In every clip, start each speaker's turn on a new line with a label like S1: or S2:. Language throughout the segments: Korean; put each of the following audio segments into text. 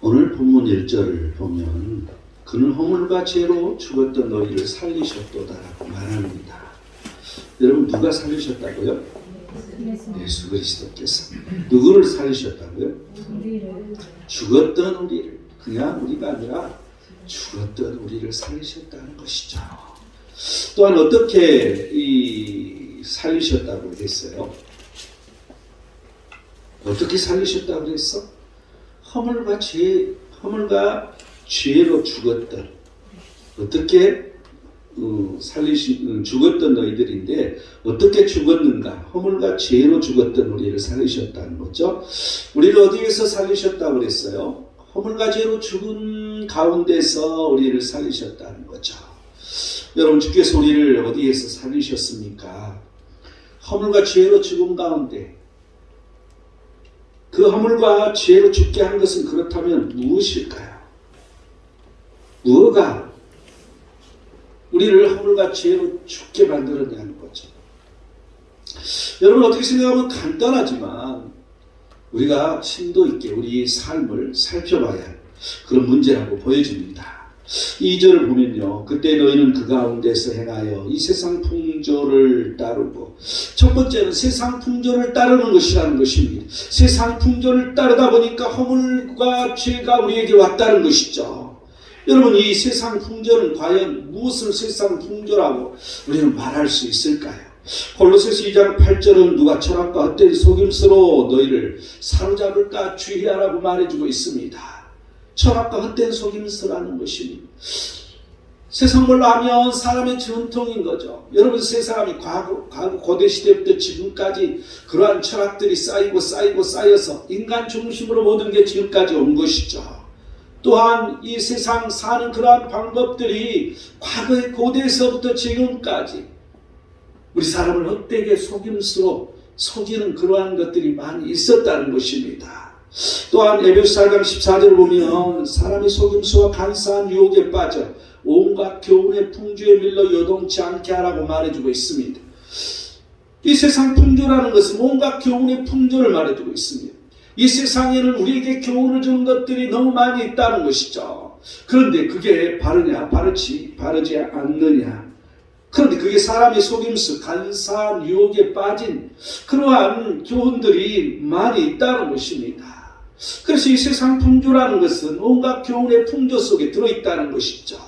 S1: 오늘 본문 1절을 보면 그는 허물과 죄로 죽었던 너희를 살리셨도다라고 말합니다. 여러분 누가 살리셨다고요? 예수 그리스도께서. 누구를 살리셨다고요? 죽었던 우리를. 그냥 우리가 아니라 죽었던 우리를 살리셨다는 것이죠. 또한 어떻게 살리셨다고 했어요? 어떻게 살리셨다고 했어? 허물과 죄로 죽었던, 어떻게 죽었던 너희들인데 어떻게 죽었는가? 허물과 죄로 죽었던 우리를 살리셨다는 거죠. 우리를 어디에서 살리셨다고 그랬어요? 허물과 죄로 죽은 가운데서 우리를 살리셨다는 거죠. 여러분 주께서 우리를 어디에서 살리셨습니까? 허물과 죄로 죽은 가운데. 그 허물과 죄로 죽게 한 것은 그렇다면 무엇일까요? 무엇가 우리를 허물과 죄로 죽게 만들었냐는 거죠. 여러분 어떻게 생각하면 간단하지만 우리가 심도 있게 우리 삶을 살펴봐야 할 그런 문제라고 보여집니다. 2절을 보면요. 그때 너희는 그 가운데서 행하여 이 세상 풍조를 따르고, 첫 번째는 세상 풍조를 따르는 것이라는 것입니다. 세상 풍조를 따르다 보니까 허물과 죄가 우리에게 왔다는 것이죠. 여러분 이 세상 풍조는 과연 무엇을 세상 풍조라고 우리는 말할 수 있을까요? 골로새서 2장 8절은 누가 철학과 헛된 속임수로 너희를 사로잡을까 주의하라고 말해주고 있습니다. 철학과 헛된 속임수라는 것입니다. 세상 걸로 하면 사람의 전통인 거죠. 여러분 세상이 과거 고대시대부터 지금까지 그러한 철학들이 쌓여서 인간 중심으로 모든 게 지금까지 온 것이죠. 또한 이 세상 사는 그러한 방법들이 과거의 고대에서부터 지금까지 우리 사람을 헛되게 속임수로 속이는 그러한 것들이 많이 있었다는 것입니다. 또한 에베소 4장 14절을 보면 사람이 속임수와 간사한 유혹에 빠져 온갖 교훈의 풍조에 밀려 요동치 않게 하라고 말해주고 있습니다. 이 세상 풍조라는 것은 온갖 교훈의 풍조를 말해주고 있습니다. 이 세상에는 우리에게 교훈을 주는 것들이 너무 많이 있다는 것이죠. 그런데 그게 바르냐, 바르지 않느냐. 그런데 그게 사람의 속임수, 간사한 유혹에 빠진 그러한 교훈들이 많이 있다는 것입니다. 그래서 이 세상 풍조라는 것은 온갖 교훈의 풍조 속에 들어있다는 것이죠.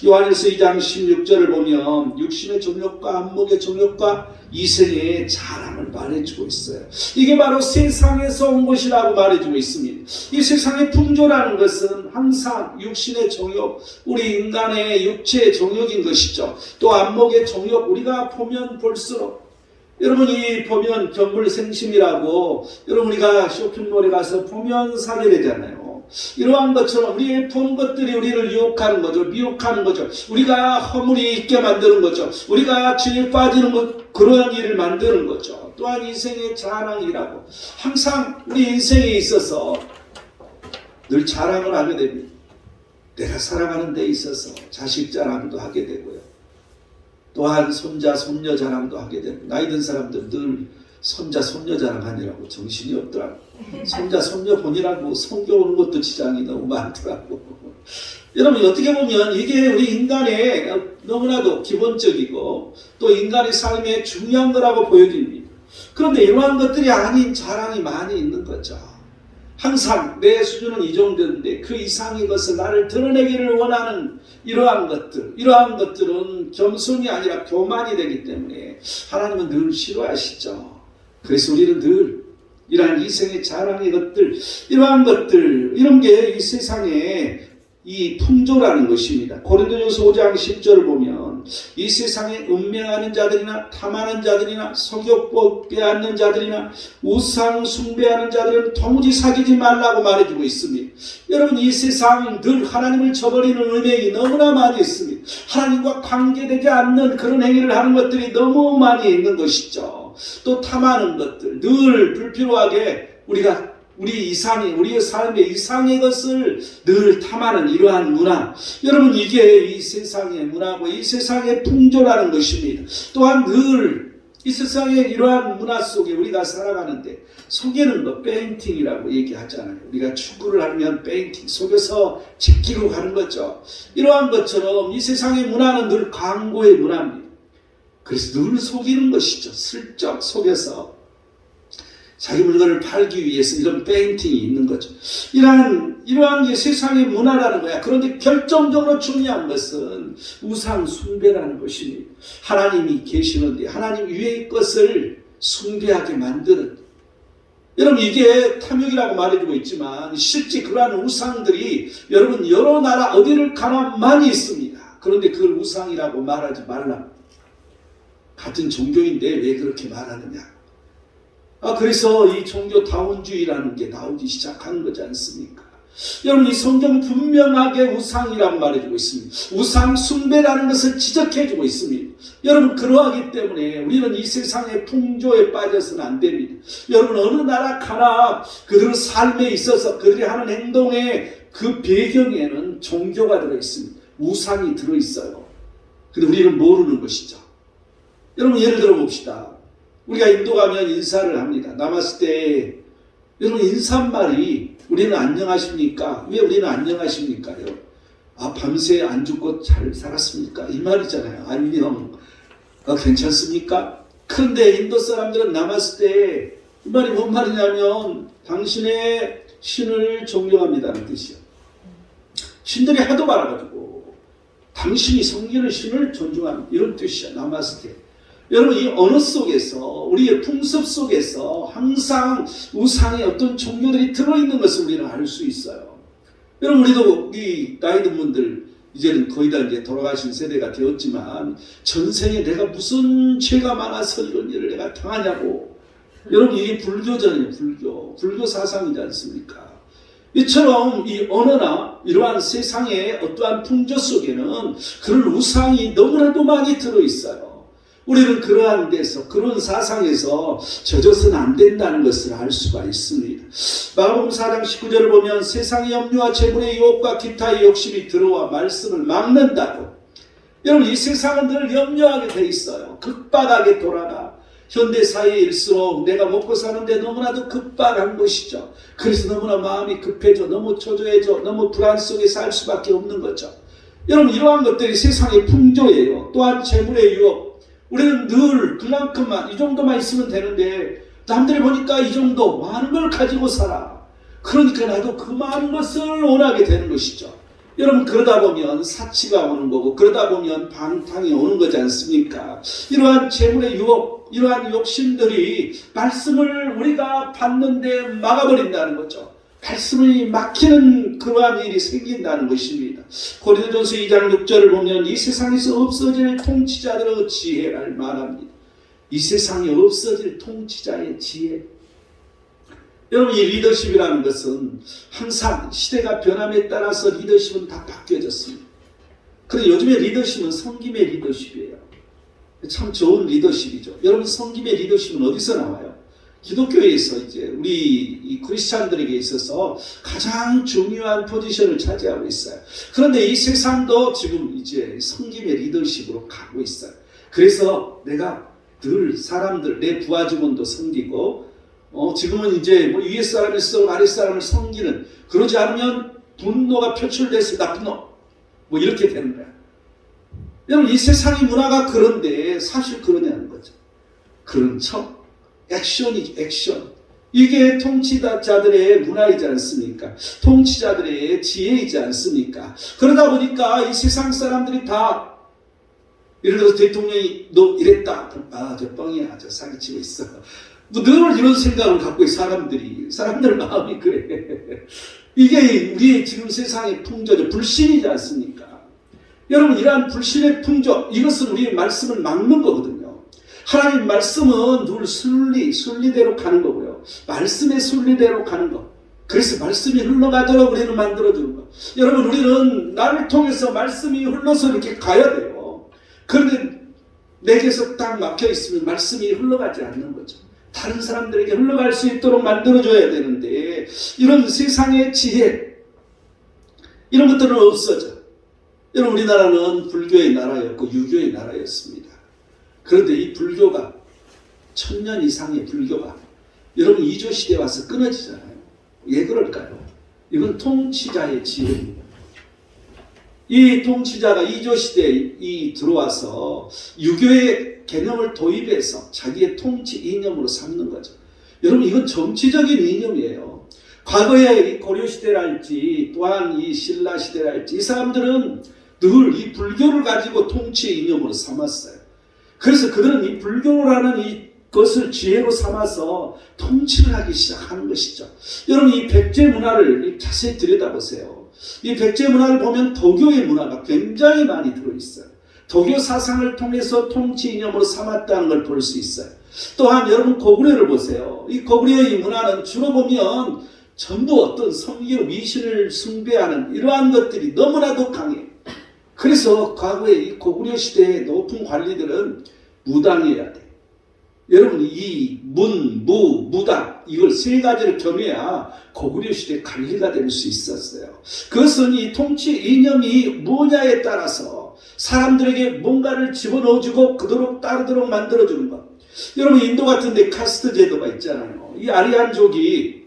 S1: 요한일서 2장 16절을 보면 육신의 정욕과 안목의 정욕과 이생의 자랑을 말해주고 있어요. 이게 바로 세상에서 온 것이라고 말해주고 있습니다. 이 세상의 풍조라는 것은 항상 육신의 정욕, 우리 인간의 육체의 정욕인 것이죠. 또 안목의 정욕, 우리가 보면 볼수록 여러분이 보면 견물생심이라고 여러분 우리가 쇼핑몰에 가서 보면 사게 되잖아요. 이러한 것처럼 우리의 본 것들이 우리를 유혹하는 거죠. 미혹하는 거죠. 우리가 허물이 있게 만드는 거죠. 우리가 죄에 빠지는 것, 그러한 일을 만드는 거죠. 또한 인생의 자랑이라고 항상 우리 인생에 있어서 늘 자랑을 하게 됩니다. 내가 살아가는 데 있어서 자식 자랑도 하게 되고요. 또한 손자, 손녀 자랑도 하게 되고, 나이 든 사람들은 늘 손자, 손녀 자랑하느라고 정신이 없더라고. 손자, 손녀 보니라고 성교 오는 것도 지장이 너무 많더라고. 여러분 어떻게 보면 이게 우리 인간의 너무나도 기본적이고 또 인간의 삶에 중요한 거라고 보여집니다. 그런데 이러한 것들이 아닌 자랑이 많이 있는 거죠. 항상 내 수준은 이 정도인데 그 이상의 것을 나를 드러내기를 원하는 이러한 것들은 겸손이 아니라 교만이 되기 때문에 하나님은 늘 싫어하시죠. 그래서 우리는 늘 이러한 이생의 자랑의 것들, 이러한 것들, 이런 게 이 세상에 이 풍조라는 것입니다. 고린도전서 5장 10절을 보면 이 세상에 음행하는 자들이나 탐하는 자들이나 성욕 빼앗는 자들이나 우상 숭배하는 자들은 도무지 사귀지 말라고 말해주고 있습니다. 여러분 이 세상 늘 하나님을 저버리는 은행이 너무나 많이 있습니다. 하나님과 관계되지 않는 그런 행위를 하는 것들이 너무 많이 있는 것이죠. 또 탐하는 것들, 늘 불필요하게 우리의 삶의 이상의 것을 늘 탐하는 이러한 문화. 여러분 이게 이 세상의 문화고 이 세상의 풍조라는 것입니다. 또한 늘 이 세상의 이러한 문화 속에 우리가 살아가는데 속에는 뭐 페인팅이라고 얘기하잖아요. 우리가 축구를 하면 페인팅 속에서 제끼고 가는 거죠. 이러한 것처럼 이 세상의 문화는 늘 광고의 문화입니다. 그래서 늘 속이는 것이죠. 슬쩍 속여서 자기 물건을 팔기 위해서 이런 페인팅이 있는 거죠. 이러한 게 세상의 문화라는 거야. 그런데 결정적으로 중요한 것은 우상 숭배라는 것입니다. 하나님이 계시는데 하나님 위의 것을 숭배하게 만드는, 여러분 이게 탐욕이라고 말해주고 있지만 실제 그러한 우상들이 여러분 여러 나라 어디를 가나 많이 있습니다. 그런데 그걸 우상이라고 말하지 말라. 같은 종교인데 왜 그렇게 말하느냐. 그래서 이 종교다원주의라는 게 나오기 시작하는 거지 않습니까? 여러분 이 성경 분명하게 우상이라고 말해주고 있습니다. 우상 숭배라는 것을 지적해주고 있습니다. 여러분 그러하기 때문에 우리는 이 세상의 풍조에 빠져서는 안 됩니다. 여러분 어느 나라 가나 그들의 삶에 있어서 그들이 하는 행동의 그 배경에는 종교가 들어있습니다. 우상이 들어있어요. 근데 우리는 모르는 것이죠. 여러분 예를 들어 봅시다. 우리가 인도 가면 인사를 합니다. 남았을 때 여러분 인사말이 우리는 안녕하십니까? 왜 우리는 안녕하십니까요? 밤새 안 죽고 잘 살았습니까? 이 말이잖아요. 안녕. 괜찮습니까? 그런데 인도 사람들은 남았을 때 이 말이 뭔 말이냐면 당신의 신을 존경합니다는 뜻이요. 신들이 하도 많아가지고 당신이 섬기는 신을 존중합니다. 이런 뜻이야. 남았을 때. 여러분 이 언어 속에서 우리의 풍습 속에서 항상 우상의 어떤 종교들이 들어있는 것을 우리는 알 수 있어요. 여러분 우리도 이 나이 든 분들 이제는 거의 다 이제 돌아가신 세대가 되었지만 전생에 내가 무슨 죄가 많아서 이런 일을 내가 당하냐고. 여러분 이게 불교잖아요. 불교 사상이지 않습니까? 이처럼 이 언어나 이러한 세상의 어떠한 풍조 속에는 그런 우상이 너무나도 많이 들어있어요. 우리는 그러한 데서 그런 사상에서 젖어서는 안 된다는 것을 알 수가 있습니다. 마가복음 4장 19절을 보면 세상의 염려와 재물의 유혹과 기타의 욕심이 들어와 말씀을 막는다고. 여러분 이 세상은 늘 염려하게 돼 있어요. 급박하게 돌아가. 현대사회일수록 내가 먹고 사는데 너무나도 급박한 것이죠. 그래서 너무나 마음이 급해져, 너무 초조해져, 너무 불안 속에 살 수밖에 없는 거죠. 여러분 이러한 것들이 세상의 풍조예요. 또한 재물의 유혹. 우리는 늘 그만큼만 이 정도만 있으면 되는데 남들이 보니까 이 정도 많은 걸 가지고 살아. 그러니까 나도 그 많은 것을 원하게 되는 것이죠. 여러분 그러다 보면 사치가 오는 거고 그러다 보면 방탕이 오는 거지 않습니까? 이러한 재물의 유혹, 이러한 욕심들이 말씀을 우리가 받는데 막아버린다는 거죠. 말씀이 막히는 그러한 일이 생긴다는 것입니다. 고린도전서 2장 6절을 보면 이 세상에서 없어질 통치자들의 지혜를 말합니다. 이 세상에 없어질 통치자의 지혜. 여러분 이 리더십이라는 것은 항상 시대가 변함에 따라서 리더십은 다 바뀌어졌습니다. 그런데 요즘에 리더십은 섬김의 리더십이에요. 참 좋은 리더십이죠. 여러분 섬김의 리더십은 어디서 나와요? 기독교에서 이제 우리 이 크리스찬들에게 있어서 가장 중요한 포지션을 차지하고 있어요. 그런데 이 세상도 지금 이제 섬김의 리더십으로 가고 있어요. 그래서 내가 늘 사람들, 내 부하 직원도 섬기고, 지금은 이제 뭐 위에 사람을 쓰고 아래 사람을 섬기는, 그러지 않으면 분노가 표출돼서 나쁜 놈, 뭐 이렇게 되는 거야. 여러분 이 세상의 문화가 그런데 사실 그러냐는 거죠. 그런 척. 액션이죠, 액션. 이게 통치자들의 문화이지 않습니까? 통치자들의 지혜이지 않습니까? 그러다 보니까 이 세상 사람들이 다, 예를 들어서 대통령이 너 이랬다. 저 뻥이야. 저 사기치고 있어. 뭐 늘 이런 생각을 갖고 있는 사람들 마음이 그래. 이게 우리의 지금 세상의 풍조죠. 불신이지 않습니까? 여러분 이러한 불신의 풍조, 이것은 우리의 말씀을 막는 거거든요. 하나님 말씀은 늘 순리대로 가는 거고요. 말씀의 순리대로 가는 거. 그래서 말씀이 흘러가도록 우리는 만들어주는 거. 여러분 우리는 나를 통해서 말씀이 흘러서 이렇게 가야 돼요. 그런데 내게서 딱 막혀 있으면 말씀이 흘러가지 않는 거죠. 다른 사람들에게 흘러갈 수 있도록 만들어줘야 되는데 이런 세상의 지혜 이런 것들은 없어져. 여러분 우리나라는 불교의 나라였고 유교의 나라였습니다. 그런데 이 불교가 1000년 이상의 불교가 여러분 이조 시대에 와서 끊어지잖아요. 왜 그럴까요? 이건 통치자의 지혜입니다. 이 통치자가 이조 시대에 들어와서 유교의 개념을 도입해서 자기의 통치 이념으로 삼는 거죠. 여러분 이건 정치적인 이념이에요. 과거에 이 고려시대랄지 또한 이 신라시대랄지 이 사람들은 늘 이 불교를 가지고 통치 이념으로 삼았어요. 그래서 그들은 이 불교라는 이것을 지혜로 삼아서 통치를 하기 시작하는 것이죠. 여러분 이 백제 문화를 자세히 들여다보세요. 이 백제 문화를 보면 도교의 문화가 굉장히 많이 들어있어요. 도교 사상을 통해서 통치 이념으로 삼았다는 걸 볼 수 있어요. 또한 여러분 고구려를 보세요. 이 고구려의 문화는 주로 보면 전부 어떤 성기로 미신을 숭배하는 이러한 것들이 너무나도 강해요. 그래서 과거에 이 고구려 시대의 높은 관리들은 무당이어야 돼. 여러분 이 문, 무, 무당 이걸 세 가지를 겸해야 고구려 시대 관리가 될 수 있었어요. 그것은 이 통치 이념이 뭐냐에 따라서 사람들에게 뭔가를 집어넣어주고 그대로 따르도록 만들어주는 것. 여러분 인도 같은 데 카스트 제도가 있잖아요. 이 아리안족이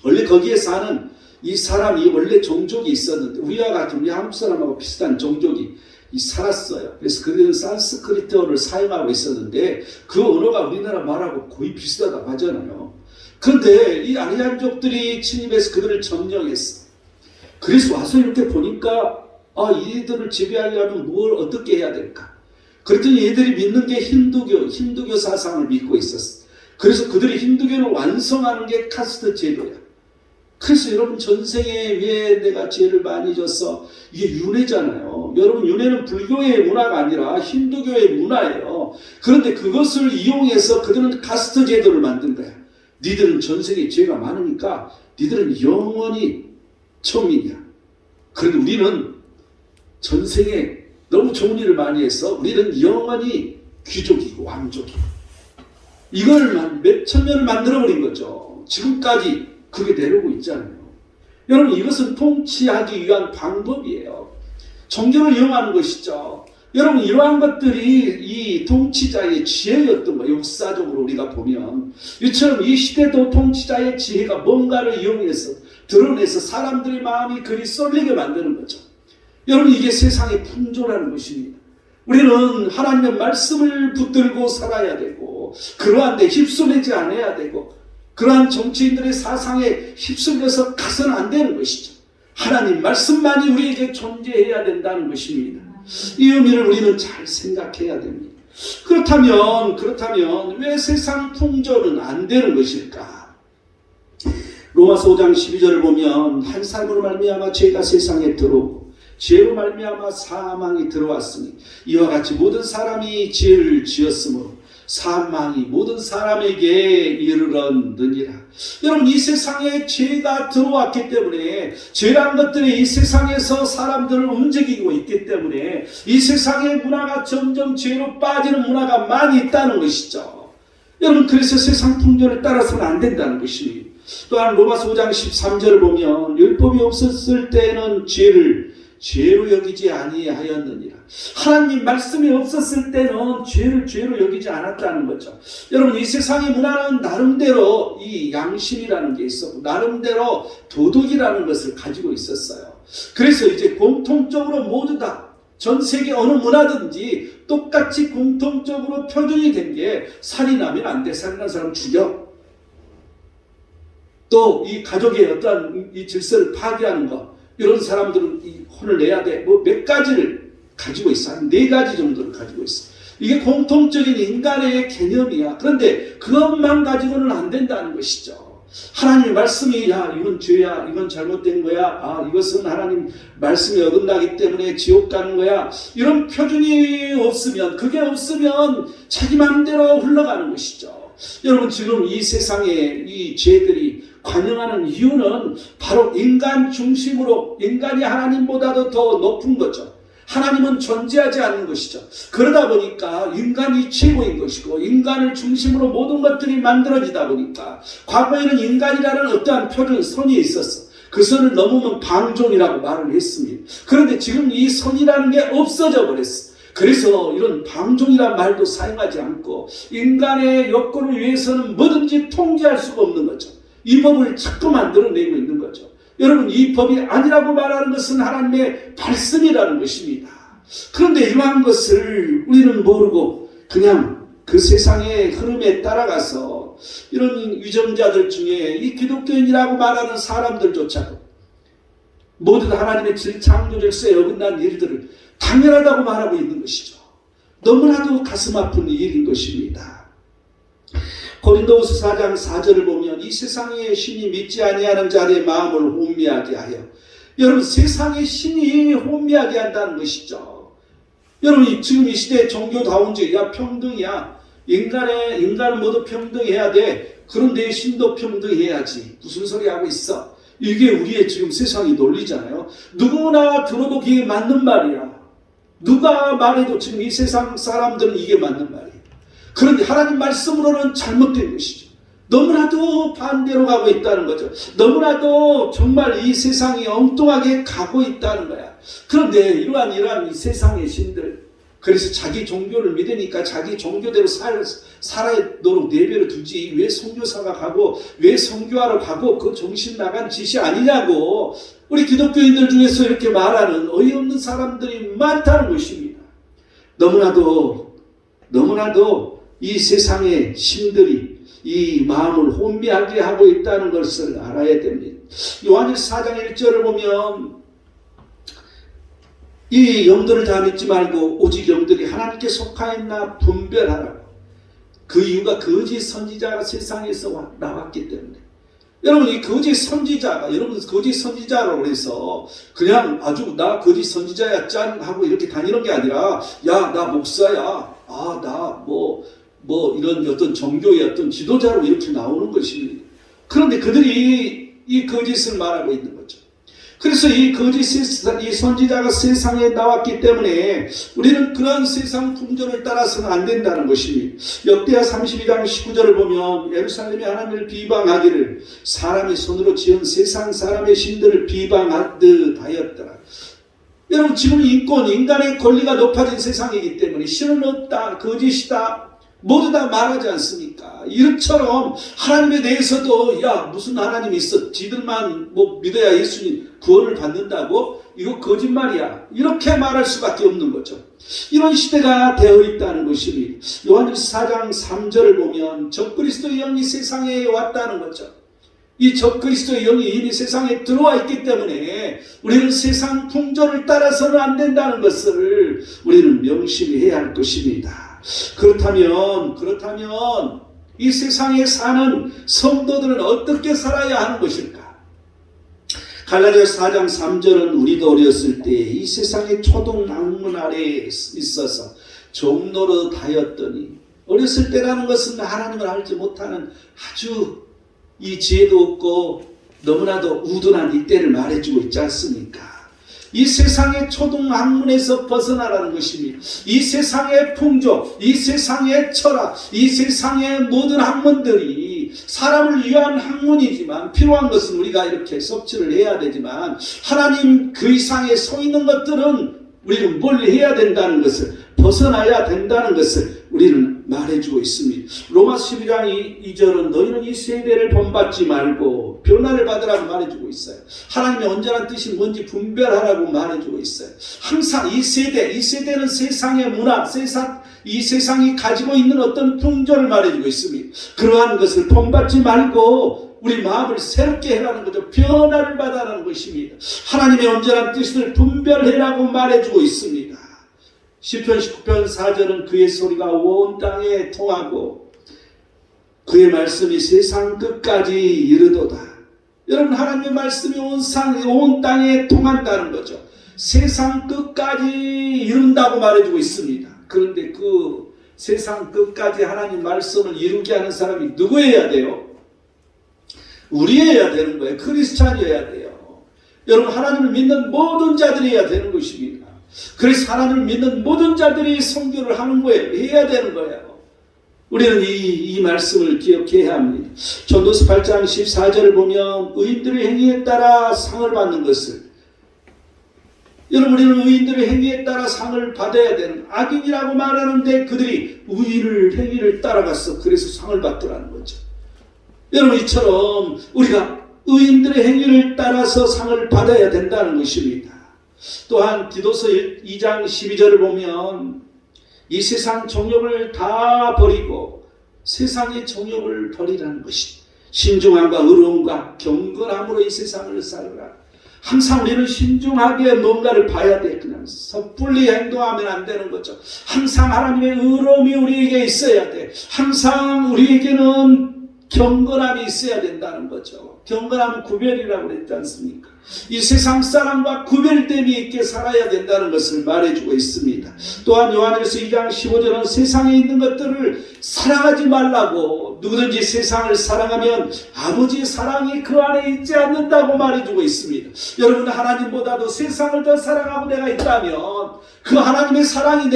S1: 원래 거기에 사는 이 사람이 원래 종족이 있었는데 우리와 같은 우리 한국 사람하고 비슷한 종족이 살았어요. 그래서 그들은 산스크리트어를 사용하고 있었는데 그 언어가 우리나라 말하고 거의 비슷하다고 하잖아요. 그런데 이 아리안족들이 침입해서 그들을 점령했어. 그래서 와서 이렇게 보니까 이들을 지배하려면 뭘 어떻게 해야 될까? 그랬더니 얘들이 믿는 게 힌두교 사상을 믿고 있었어. 그래서 그들이 힌두교를 완성하는 게 카스트 제도야. 그래서 여러분 전생에 왜 내가 죄를 많이 졌어? 이게 윤회잖아요. 여러분 윤회는 불교의 문화가 아니라 힌두교의 문화예요. 그런데 그것을 이용해서 그들은 카스트 제도를 만든 거야. 니들은 전생에 죄가 많으니까 니들은 영원히 천민이야. 그런데 우리는 전생에 너무 좋은 일을 많이 해서 우리는 영원히 귀족이고 왕족이고 이걸 몇천 년을 만들어버린 거죠. 지금까지 그게 내려오고 있잖아요. 여러분 이것은 통치하기 위한 방법이에요. 종교를 이용하는 것이죠. 여러분 이러한 것들이 이 통치자의 지혜였던 거예요. 역사적으로 우리가 보면 이처럼 이 시대도 통치자의 지혜가 뭔가를 이용해서 드러내서 사람들의 마음이 그리 쏠리게 만드는 거죠. 여러분 이게 세상의 풍조라는 것입니다. 우리는 하나님의 말씀을 붙들고 살아야 되고 그러한 데 휩쓸리지 않아야 되고 그러한 정치인들의 사상에 휩쓸려서 가서는 안 되는 것이죠. 하나님 말씀만이 우리에게 존재해야 된다는 것입니다. 이 의미를 우리는 잘 생각해야 됩니다. 그렇다면 왜 세상 풍조는 안 되는 것일까? 로마서 5장 12절을 보면 한 사람으로 말미암아 죄가 세상에 들어오고 죄로 말미암아 사망이 들어왔으니 이와 같이 모든 사람이 죄를 지었으므로 사망이 모든 사람에게 이르렀느니라. 여러분 이 세상에 죄가 들어왔기 때문에 죄란 것들이 이 세상에서 사람들을 움직이고 있기 때문에 이 세상의 문화가 점점 죄로 빠지는 문화가 많이 있다는 것이죠. 여러분 그래서 세상 풍조를 따라서는 안 된다는 것입니다. 또한 로마서 5장 13절을 보면 율법이 없었을 때는 죄로 여기지 아니하였느니라. 하나님 말씀이 없었을 때는 죄를 죄로 여기지 않았다는 거죠. 여러분 이 세상의 문화는 나름대로 이 양심이라는 게 있었고 나름대로 도덕이라는 것을 가지고 있었어요. 그래서 이제 공통적으로 모두 다 전 세계 어느 문화든지 똑같이 공통적으로 표준이 된 게 살인하면 안 돼. 살인한 사람 죽여. 또 이 가족의 어떠한 이 질서를 파괴하는 것 이런 사람들은 혼을 내야 돼. 몇 가지를 가지고 있어. 한 4가지 정도를 가지고 있어. 이게 공통적인 인간의 개념이야. 그런데 그것만 가지고는 안 된다는 것이죠. 하나님의 말씀이 이건 죄야. 이건 잘못된 거야. 이것은 하나님 말씀이 어긋나기 때문에 지옥 가는 거야. 이런 표준이 없으면 그게 없으면 자기 마음대로 흘러가는 것이죠. 여러분 지금 이 세상에 이 죄들이 관영하는 이유는 바로 인간 중심으로 인간이 하나님보다도 더 높은 거죠. 하나님은 존재하지 않는 것이죠. 그러다 보니까 인간이 최고인 것이고 인간을 중심으로 모든 것들이 만들어지다 보니까 과거에는 인간이라는 어떠한 표준 선이 있었어. 그 선을 넘으면 방종이라고 말을 했습니다. 그런데 지금 이 선이라는 게 없어져 버렸어. 그래서 이런 방종이란 말도 사용하지 않고 인간의 여건을 위해서는 뭐든지 통제할 수가 없는 거죠. 이 법을 자꾸 만들어내고 있는 거죠. 여러분, 이 법이 아니라고 말하는 것은 하나님의 말씀이라는 것입니다. 그런데 이러한 것을 우리는 모르고 그냥 그 세상의 흐름에 따라가서 이런 위정자들 중에 이 기독교인이라고 말하는 사람들조차도 모든 하나님의 창조 질서에 어긋난 일들을 당연하다고 말하고 있는 것이죠. 너무나도 가슴 아픈 일인 것입니다. 고린도후서 4장 4절을 보면 이 세상의 신이 믿지 아니하는 자들의 마음을 혼미하게 하여, 여러분, 세상의 신이 혼미하게 한다는 것이죠. 여러분, 지금 이 시대의 종교다운주의야, 평등이야. 인간은 모두 평등해야 돼. 그런데 신도 평등해야지. 무슨 소리 하고 있어? 이게 우리의 지금 세상의 논리잖아요. 누구나 들어도 그게 맞는 말이야. 누가 말해도 지금 이 세상 사람들은 이게 맞는 말이에요. 그런데 하나님 말씀으로는 잘못된 것이죠. 너무나도 반대로 가고 있다는 거죠. 너무나도 정말 이 세상이 엉뚱하게 가고 있다는 거야. 그런데 이러한 이 세상의 신들, 그래서 자기 종교를 믿으니까 자기 종교대로 살아도록 내버려 두지, 왜 선교사가 가고 왜 선교하러 가고 그 정신 나간 짓이 아니냐고 우리 기독교인들 중에서 이렇게 말하는 어이없는 사람들이 많다는 것입니다. 너무나도 이 세상의 신들이 이 마음을 혼미하게 하고 있다는 것을 알아야 됩니다. 요한일서 4장 1절을 보면 이 영들을 다 믿지 말고 오직 영들이 하나님께 속하였나 분별하라고. 그 이유가 거짓 선지자가 세상에서 나왔기 때문에. 여러분, 이 거짓 선지자가, 여러분 거짓 선지자라고 해서 그냥 아주 나 거짓 선지자야 짠 하고 이렇게 다니는 게 아니라, 야, 나 목사야, 나 뭐 이런 어떤 종교의 어떤 지도자로 이렇게 나오는 것입니다. 그런데 그들이 이 거짓을 말하고 있는 거죠. 그래서 이 거짓 이 선지자가 세상에 나왔기 때문에 우리는 그런 세상 풍조를 따라서는 안 된다는 것입니다. 역대하 32장 19절을 보면 예루살렘이 하나님을 비방하기를 사람의 손으로 지은 세상 사람의 신들을 비방하듯 하였더라. 여러분, 지금 인간의 권리가 높아진 세상이기 때문에 신은 없다, 거짓이다, 모두 다 말하지 않습니까? 이처럼 하나님에 대해서도 야, 무슨 하나님이 있어? 지들만 믿어야 예수님 구원을 받는다고? 이거 거짓말이야. 이렇게 말할 수밖에 없는 거죠. 이런 시대가 되어 있다는 것입니다. 요한일서 4장 3절을 보면 적그리스도의 영이 세상에 왔다는 거죠. 이 적그리스도의 영이 이미 세상에 들어와 있기 때문에 우리는 세상 풍조를 따라서는 안 된다는 것을 우리는 명심히 해야 할 것입니다. 그렇다면 이 세상에 사는 성도들은 어떻게 살아야 하는 것일까? 갈라디아서 4장 3절은 우리도 어렸을 때 이 세상의 초동학문 아래에 있어서 종노릇 하였더니, 어렸을 때라는 것은 하나님을 알지 못하는 아주 이 지혜도 없고 너무나도 우둔한 이때를 말해주고 있지 않습니까? 이 세상의 초등학문에서 벗어나라는 것입니다. 이 세상의 풍조, 이 세상의 철학, 이 세상의 모든 학문들이 사람을 위한 학문이지만 필요한 것은 우리가 이렇게 섭취를 해야 되지만 하나님 그 이상에 서 있는 것들은 우리는 멀리 해야 된다는 것을, 벗어나야 된다는 것을 우리는 말해주고 있습니다. 로마서 12장 2절은 너희는 이 세대를 본받지 말고 변화를 받으라고 말해주고 있어요. 하나님의 온전한 뜻이 뭔지 분별하라고 말해주고 있어요. 항상 이 세대는 세상의 문화, 이 세상이 가지고 있는 어떤 풍조를 말해주고 있습니다. 그러한 것을 본받지 말고 우리 마음을 새롭게 해라는 거죠. 변화를 받아라는 것입니다. 하나님의 온전한 뜻을 분별해라고 말해주고 있습니다. 시편 19편 4절은 그의 소리가 온 땅에 통하고 그의 말씀이 세상 끝까지 이르도다. 여러분, 하나님의 말씀이 온 땅에 통한다는 거죠. 세상 끝까지 이룬다고 말해주고 있습니다. 그런데 그 세상 끝까지 하나님 말씀을 이루게 하는 사람이 누구여야 돼요? 우리여야 되는 거예요. 크리스찬이어야 돼요. 여러분, 하나님을 믿는 모든 자들이어야 되는 것입니다. 그래서 하나님을 믿는 모든 자들이 선교를 하는 거예요. 해야 되는 거예요. 우리는 이 말씀을 기억해야 합니다. 전도서 8장 14절을 보면 의인들의 행위에 따라 상을 받는 것을 여러분, 우리는 의인들의 행위에 따라 상을 받아야 되는, 악인이라고 말하는데 그들이 행위를 따라갔어. 그래서 상을 받더라는 거죠. 여러분, 이처럼 우리가 의인들의 행위를 따라서 상을 받아야 된다는 것입니다. 또한 디도서 2장 12절을 보면 이 세상 정욕을 다 버리고 세상의 정욕을 버리라는 것이, 신중함과 의로움과 경건함으로 이 세상을 살아라. 항상 우리는 신중하게 뭔가를 봐야 돼. 그냥 섣불리 행동하면 안 되는 거죠. 항상 하나님의 의로움이 우리에게 있어야 돼. 항상 우리에게는 경건함이 있어야 된다는 거죠. 경건함은 구별이라고 그랬지 않습니까? 이 세상 사람과 구별됨이 있게 살아야 된다는 것을 말해주고 있습니다. 또한 요한일서 2장 15절은 세상에 있는 것들을 사랑하지 말라고, 누구든지 세상을 사랑하면 아버지의 사랑이 그 안에 있지 않는다고 말해주고 있습니다. 여러분, 하나님보다도 세상을 더 사랑하고 내가 있다면 그 하나님의 사랑이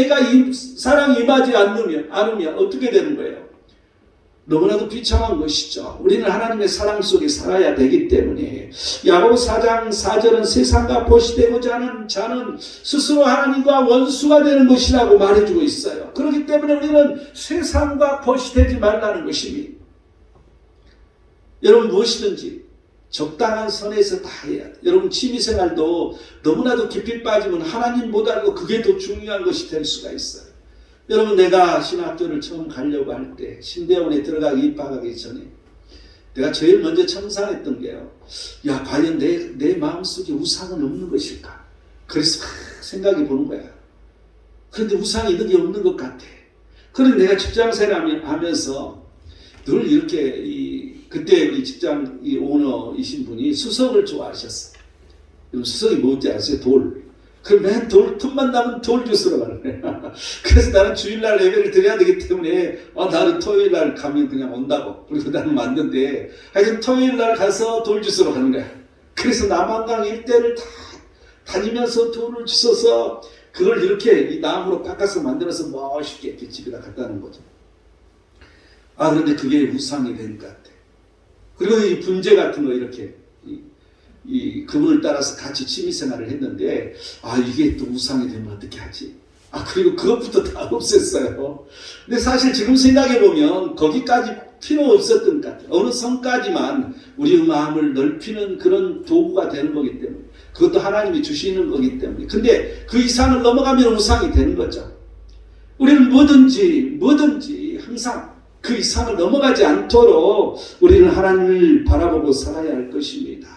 S1: 사랑이 임하지 않으면 어떻게 되는 거예요? 너무나도 비참한 것이죠. 우리는 하나님의 사랑 속에 살아야 되기 때문에 야고보 4장 4절은 세상과 보시되고자 하는 자는 스스로 하나님과 원수가 되는 것이라고 말해주고 있어요. 그렇기 때문에 우리는 세상과 보시되지 말라는 것입니다. 여러분, 무엇이든지 적당한 선에서 다 해야 돼요. 여러분, 취미생활도 너무나도 깊이 빠지면 하나님보다도 그게 더 중요한 것이 될 수가 있어요. 여러분, 내가 신학교를 처음 가려고 할 때, 신대원에 입학하기 전에 내가 제일 먼저 청산했던 게요, 야, 과연 내 마음속에 우상은 없는 것일까? 그래서 생각해 보는 거야. 그런데 우상이 있는 게 없는 것 같아. 그런데 내가 직장생활 하면서 늘 이렇게 그때 우리 직장 오너이신 분이 수석을 좋아하셨어. 수석이 뭔지 아세요? 돌. 그럼 맨 틈만 나면 돌 주스러 가는 거야. 그래서 나는 주일날 예배를 드려야 되기 때문에 나는 토요일날 가면 그냥 온다고. 그리고 나는 왔는데 하여튼 토요일날 가서 돌 주스러 가는 거야. 그래서 남한강 일대를 다 다니면서 돌을 주워서 그걸 이렇게 이 나무로 깎아서 만들어서 멋있게 이렇게 집에다 갖다 놓은 거죠. 그런데 그게 우상이 된 것 같아. 그리고 이 분재 같은 거 이렇게 그분을 따라서 같이 취미생활을 했는데 이게 또 우상이 되면 어떻게 하지? 그리고 그것부터 다 없앴어요. 근데 사실 지금 생각해보면 거기까지 필요 없었던 것 같아요. 어느 선까지만 우리의 마음을 넓히는 그런 도구가 되는 거기 때문에, 그것도 하나님이 주시는 거기 때문에. 근데 그 이상을 넘어가면 우상이 되는 거죠. 우리는 뭐든지 항상 그 이상을 넘어가지 않도록 우리는 하나님을 바라보고 살아야 할 것입니다.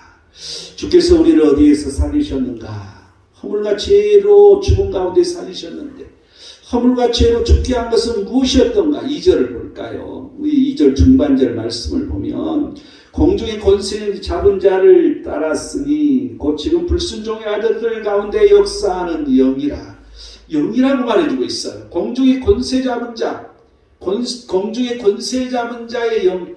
S1: 주께서 우리를 어디에서 살리셨는가? 허물과 죄로 죽은 가운데 살리셨는데 허물과 죄로 죽게 한 것은 무엇이었던가? 2절을 볼까요? 우리 2절 중반절 말씀을 보면 공중의 권세 잡은 자를 따랐으니 곧 지금 불순종의 아들들 가운데 역사하는 영이라고 말해주고 있어요. 공중의 권세 잡은 자, 공중의 권세 잡은 자의 영,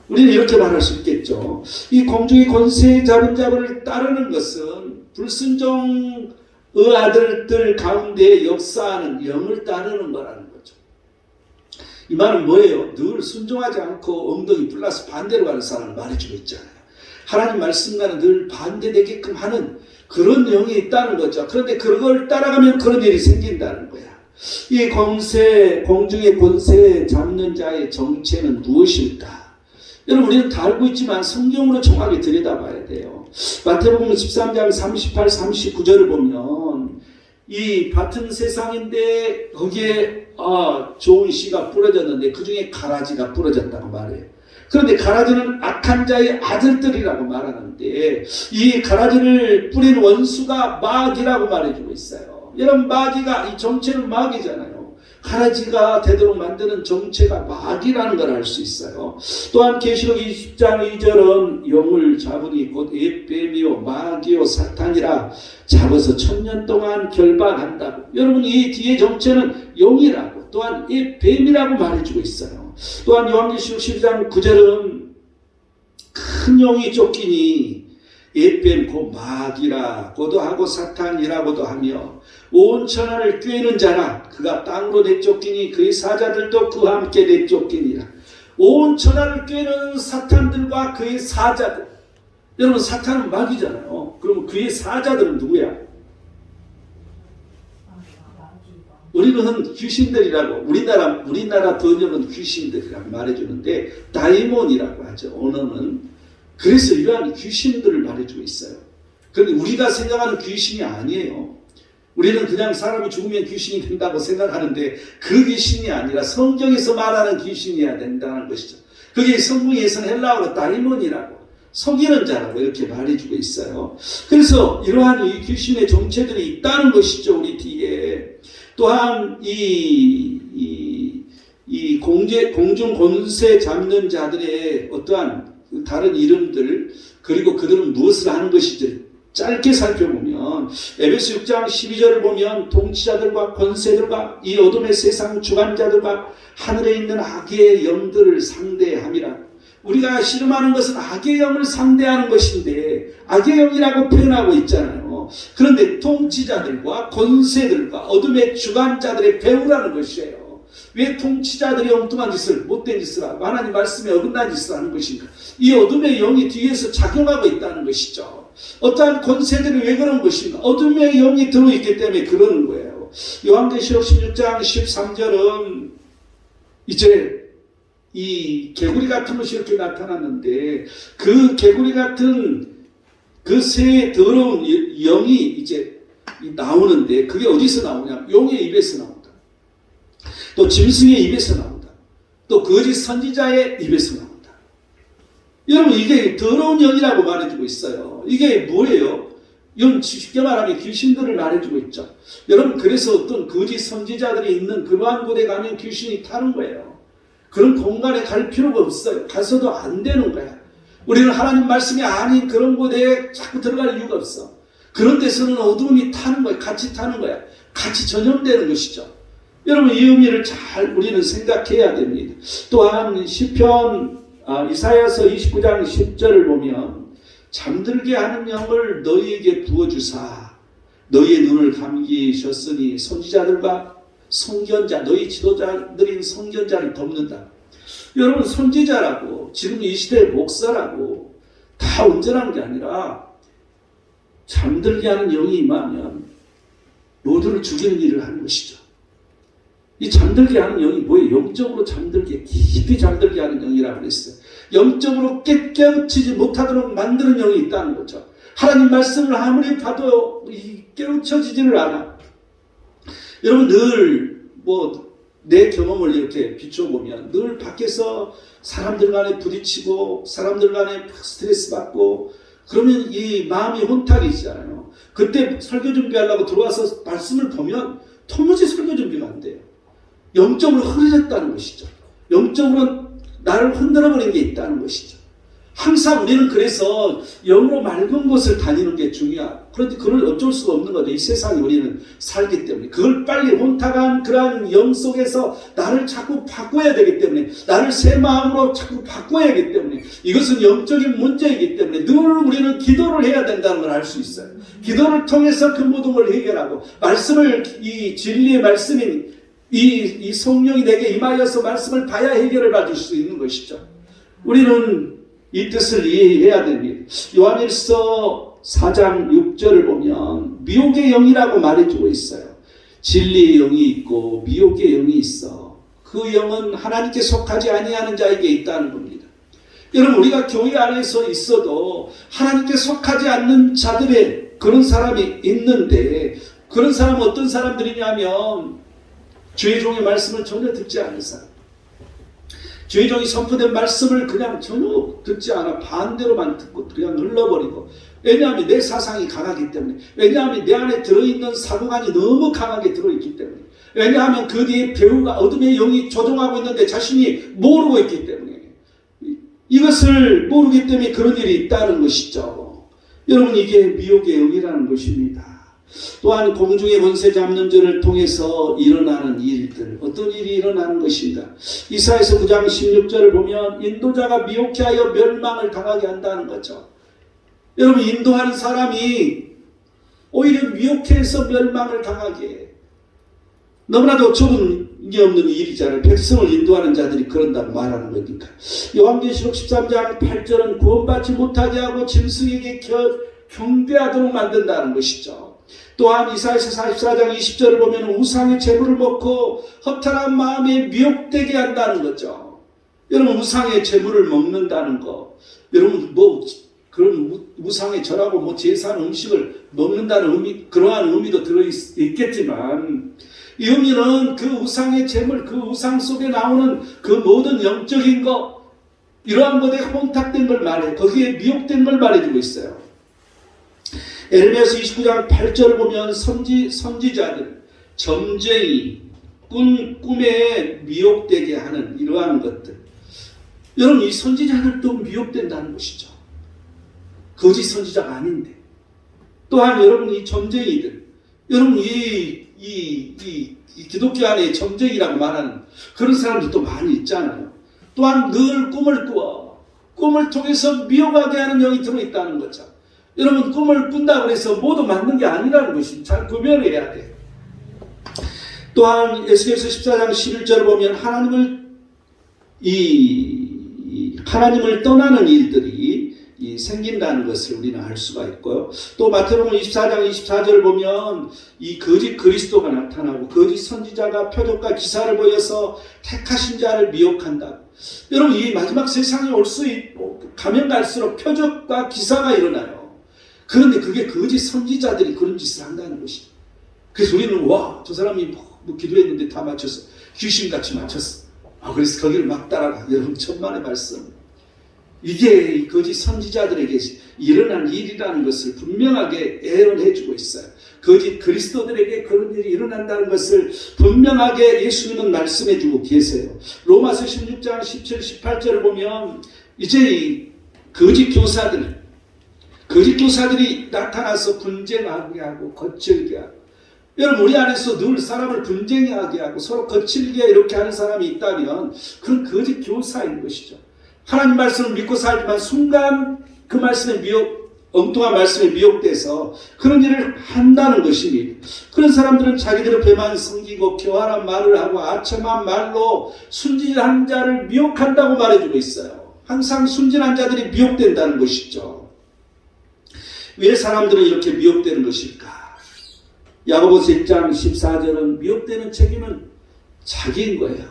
S1: 우리는 이렇게 말할 수 있겠죠. 이 공중의 권세 잡은 자를 따르는 것은 불순종의 아들들 가운데 역사하는 영을 따르는 거라는 거죠. 이 말은 뭐예요? 늘 순종하지 않고 엉덩이 불라서 반대로 가는 사람을 말해주고 있잖아요. 하나님 말씀과는 늘 반대되게끔 하는 그런 영이 있다는 거죠. 그런데 그걸 따라가면 그런 일이 생긴다는 거야. 이 공중의 권세 잡는 자의 정체는 무엇일까? 여러분, 우리는 다 알고 있지만 성경으로 정확히 들여다봐야 돼요. 마태복음 13장 38, 39절을 보면 이 밭은 세상인데 거기에 좋은 씨가 뿌려졌는데 그 중에 가라지가 뿌려졌다고 말해요. 그런데 가라지는 악한 자의 아들들이라고 말하는데 이 가라지를 뿌린 원수가 마귀라고 말해주고 있어요. 여러분, 마귀가 이 정체는 마귀잖아요. 가라지가 되도록 만드는 정체가 마귀라는 걸 알 수 있어요. 또한 계시록 20장 2절은 영을 잡으니 곧 뱀이요 마귀요 사탄이라 잡아서 1000년 동안 결박한다고. 여러분, 이 뒤에 정체는 영이라고 또한 뱀이라고 말해주고 있어요. 또한 요한계시록 12장 9절은 큰 영이 쫓기니 뱀 곧 마귀라고도 하고 사탄이라고도 하며 온 천하를 꿰는 자라 그가 땅으로 내쫓기니 그의 사자들도 그와 함께 내쫓기니라. 온 천하를 꿰는 사탄들과 그의 사자들. 여러분, 사탄은 마귀잖아요. 그러면 그의 사자들은 누구야? 우리는 귀신들이라고, 우리나라 번역은 귀신들이라고 말해주는데 다이몬이라고 하죠. 언어는. 그래서 이러한 귀신들을 말해주고 있어요. 그런데 우리가 생각하는 귀신이 아니에요. 우리는 그냥 사람이 죽으면 귀신이 된다고 생각하는데 그 귀신이 아니라 성경에서 말하는 귀신이어야 된다는 것이죠. 그게 성경에서는 헬라어로 다이몬이라고, 속이는 자라고 이렇게 말해주고 있어요. 그래서 이러한 이 귀신의 정체들이 있다는 것이죠. 우리 뒤에. 또한 공중 권세 잡는 자들의 어떠한 다른 이름들, 그리고 그들은 무엇을 하는 것인지 짧게 살펴보면 에베소 6장 12절을 보면 통치자들과 권세들과 이 어둠의 세상 주관자들과 하늘에 있는 악의 영들을 상대함이라. 우리가 씨름하는 것은 악의 영을 상대하는 것인데 악의 영이라고 표현하고 있잖아요. 그런데 통치자들과 권세들과 어둠의 주관자들의 배후라는 것이에요. 왜 통치자들이 엉뚱한 짓을, 못된 짓을 하고 하나님 말씀에 어긋난 짓을 하는 것인가? 이 어둠의 영이 뒤에서 작용하고 있다는 것이죠. 어떠한 권세들이 왜 그런 것인가? 어둠의 영이 들어있기 때문에 그러는 거예요. 요한계시록 16장 13절은 이제 이 개구리 같은 것이 이렇게 나타났는데 그 개구리 같은 그 새 더러운 영이 이제 나오는데 그게 어디서 나오냐? 용의 입에서 나온다. 또 짐승의 입에서 나온다. 또 거짓 선지자의 입에서 나온다. 여러분, 이게 더러운 영이라고 말해주고 있어요. 이게 뭐예요? 이건 쉽게 말하면 귀신들을 말해주고 있죠. 여러분, 그래서 어떤 거짓 선지자들이 있는 그러한 곳에 가면 귀신이 타는 거예요. 그런 공간에 갈 필요가 없어요. 가서도 안 되는 거야. 우리는 하나님 말씀이 아닌 그런 곳에 자꾸 들어갈 이유가 없어. 그런 데서는 어둠이 타는 거야. 같이 타는 거야. 같이 전염되는 것이죠. 여러분, 이 의미를 잘 우리는 생각해야 됩니다. 또한 시편 이사야서 29장 10절을 보면 잠들게 하는 영을 너희에게 부어주사 너희의 눈을 감기셨으니 선지자들과 선견자, 너희 지도자들인 선견자를 덮는다. 여러분, 선지자라고 지금 이 시대의 목사라고 다 온전한 게 아니라 잠들게 하는 영이 임하면 모두를 죽이는 일을 하는 것이죠. 이 잠들게 하는 영이 뭐예요? 영적으로 잠들게, 깊이 잠들게 하는 영이라고 그랬어요. 영적으로 깨우치지 못하도록 만드는 영이 있다는 거죠. 하나님 말씀을 아무리 봐도 깨우쳐지지를 않아. 여러분, 늘 내 경험을 이렇게 비춰보면 늘 밖에서 사람들 간에 부딪히고 사람들 간에 스트레스 받고 그러면 이 마음이 혼탁이잖아요. 그때 설교 준비하려고 들어와서 말씀을 보면 도무지 설교 준비가 안 돼요. 영적으로 흐려졌다는 것이죠. 영적으로 나를 흔들어버린 게 있다는 것이죠. 항상 우리는 그래서 영으로 맑은 곳을 다니는 게 중요하고, 그런데 그걸 어쩔 수가 없는 거죠. 이 세상에 우리는 살기 때문에. 그걸 빨리 혼탁한 그러한 영 속에서 나를 자꾸 바꿔야 되기 때문에, 나를 새 마음으로 자꾸 바꿔야 하기 때문에, 이것은 영적인 문제이기 때문에 늘 우리는 기도를 해야 된다는 걸 알 수 있어요. 기도를 통해서 그 모든 걸 해결하고, 말씀을, 이 진리의 말씀인 이 성령이 내게 임하여서 말씀을 봐야 해결을 받을 수 있는 것이죠. 우리는 이 뜻을 이해해야 됩니다. 요한일서 4장 6절을 보면 미혹의 영이라고 말해주고 있어요. 진리의 영이 있고 미혹의 영이 있어. 그 영은 하나님께 속하지 아니하는 자에게 있다는 겁니다. 여러분, 우리가 교회 안에서 있어도 하나님께 속하지 않는 자들의 그런 사람이 있는데, 그런 사람은 어떤 사람들이냐면 주의 종의 말씀을 전혀 듣지 않는 사람, 주의 종이 선포된 말씀을 그냥 전혀 듣지 않아 반대로만 듣고 그냥 흘러버리고, 왜냐하면 내 사상이 강하기 때문에, 왜냐하면 내 안에 들어있는 사고관이 너무 강하게 들어있기 때문에, 왜냐하면 그 뒤에 배우가 어둠의 영이 조종하고 있는데 자신이 모르고 있기 때문에, 이것을 모르기 때문에 그런 일이 있다는 것이죠. 여러분, 이게 미혹의 영이라는 것입니다. 또한 공중의 권세 잡는 자를 통해서 일어나는 일들, 어떤 일이 일어나는 것인가? 이사야서 9장 16절을 보면 인도자가 미혹해 하여 멸망을 당하게 한다는 거죠. 여러분, 인도하는 사람이 오히려 미혹해서 멸망을 당하게, 너무나도 좁은 게 없는 일이잖아요. 백성을 인도하는 자들이 그런다고 말하는 거니까. 요한계시록 13장 8절은 구원받지 못하게 하고 짐승에게 경배하도록 만든다는 것이죠. 또한 이사야서 44장 20절을 보면 우상의 제물을 먹고 허탈한 마음에 미혹되게 한다는 거죠. 여러분 우상의 제물을 먹는다는 거, 여러분 뭐 그런 우상의 절하고 뭐 제사한 음식을 먹는다는 의미, 그러한 의미도 들어있겠지만 이 의미는 그 우상의 제물, 그 우상 속에 나오는 그 모든 영적인 것, 이러한 것에 혼탁된 걸 말해, 거기에 미혹된 걸 말해주고 있어요. 에레미야서 29장 8절을 보면 선지자들, 점쟁이, 꿈에 미혹되게 하는 이러한 것들. 여러분 이 선지자들도 미혹된다는 것이죠. 거짓 선지자가 아닌데. 또한 여러분 이 점쟁이들, 여러분 이 기독교 안에 점쟁이라고 말하는 그런 사람들도 많이 있잖아요. 또한 늘 꿈을 꾸어 꿈을 통해서 미혹하게 하는 영이 들어있다는 거죠. 여러분 꿈을 꾼다고 해서 모두 맞는 게 아니라는 것이 잘 구별해야 돼. 또한 에스겔서 14장 11절을 보면 하나님을 떠나는 일들이 생긴다는 것을 우리는 알 수가 있고요. 또 마태복음 24장 24절을 보면 이 거짓 그리스도가 나타나고 거짓 선지자가 표적과 기사를 보여서 택하신 자를 미혹한다. 여러분 이 마지막 세상에 올 수 있고 가면 갈수록 표적과 기사가 일어나요. 그런데 그게 거짓 선지자들이 그런 짓을 한다는 것이죠. 그래서 우리는 와, 저 사람이 뭐 기도했는데 다 맞췄어. 귀신같이 맞췄어. 그래서 거기를 막 따라가. 여러분 천만의 말씀. 이게 거짓 선지자들에게 일어난 일이라는 것을 분명하게 예언해 주고 있어요. 거짓 그리스도들에게 그런 일이 일어난다는 것을 분명하게 예수님은 말씀해 주고 계세요. 로마서 16장 17, 18절을 보면 이제 이 거짓 교사들이 나타나서 분쟁하게 하고 거칠게 하고, 여러분 우리 안에서 늘 사람을 분쟁하게 하고 서로 거칠게 이렇게 하는 사람이 있다면 그건 거짓 교사인 것이죠. 하나님 말씀을 믿고 살지만 순간 그 말씀에 엉뚱한 말씀에 미혹돼서 그런 일을 한다는 것입니다. 그런 사람들은 자기들의 배만 섬기고 교활한 말을 하고 아첨한 말로 순진한 자를 미혹한다고 말해주고 있어요. 항상 순진한 자들이 미혹된다는 것이죠. 왜 사람들은 이렇게 미혹되는 것일까? 야고보서 1장 14절은 미혹되는 책임은 자기인 거예요.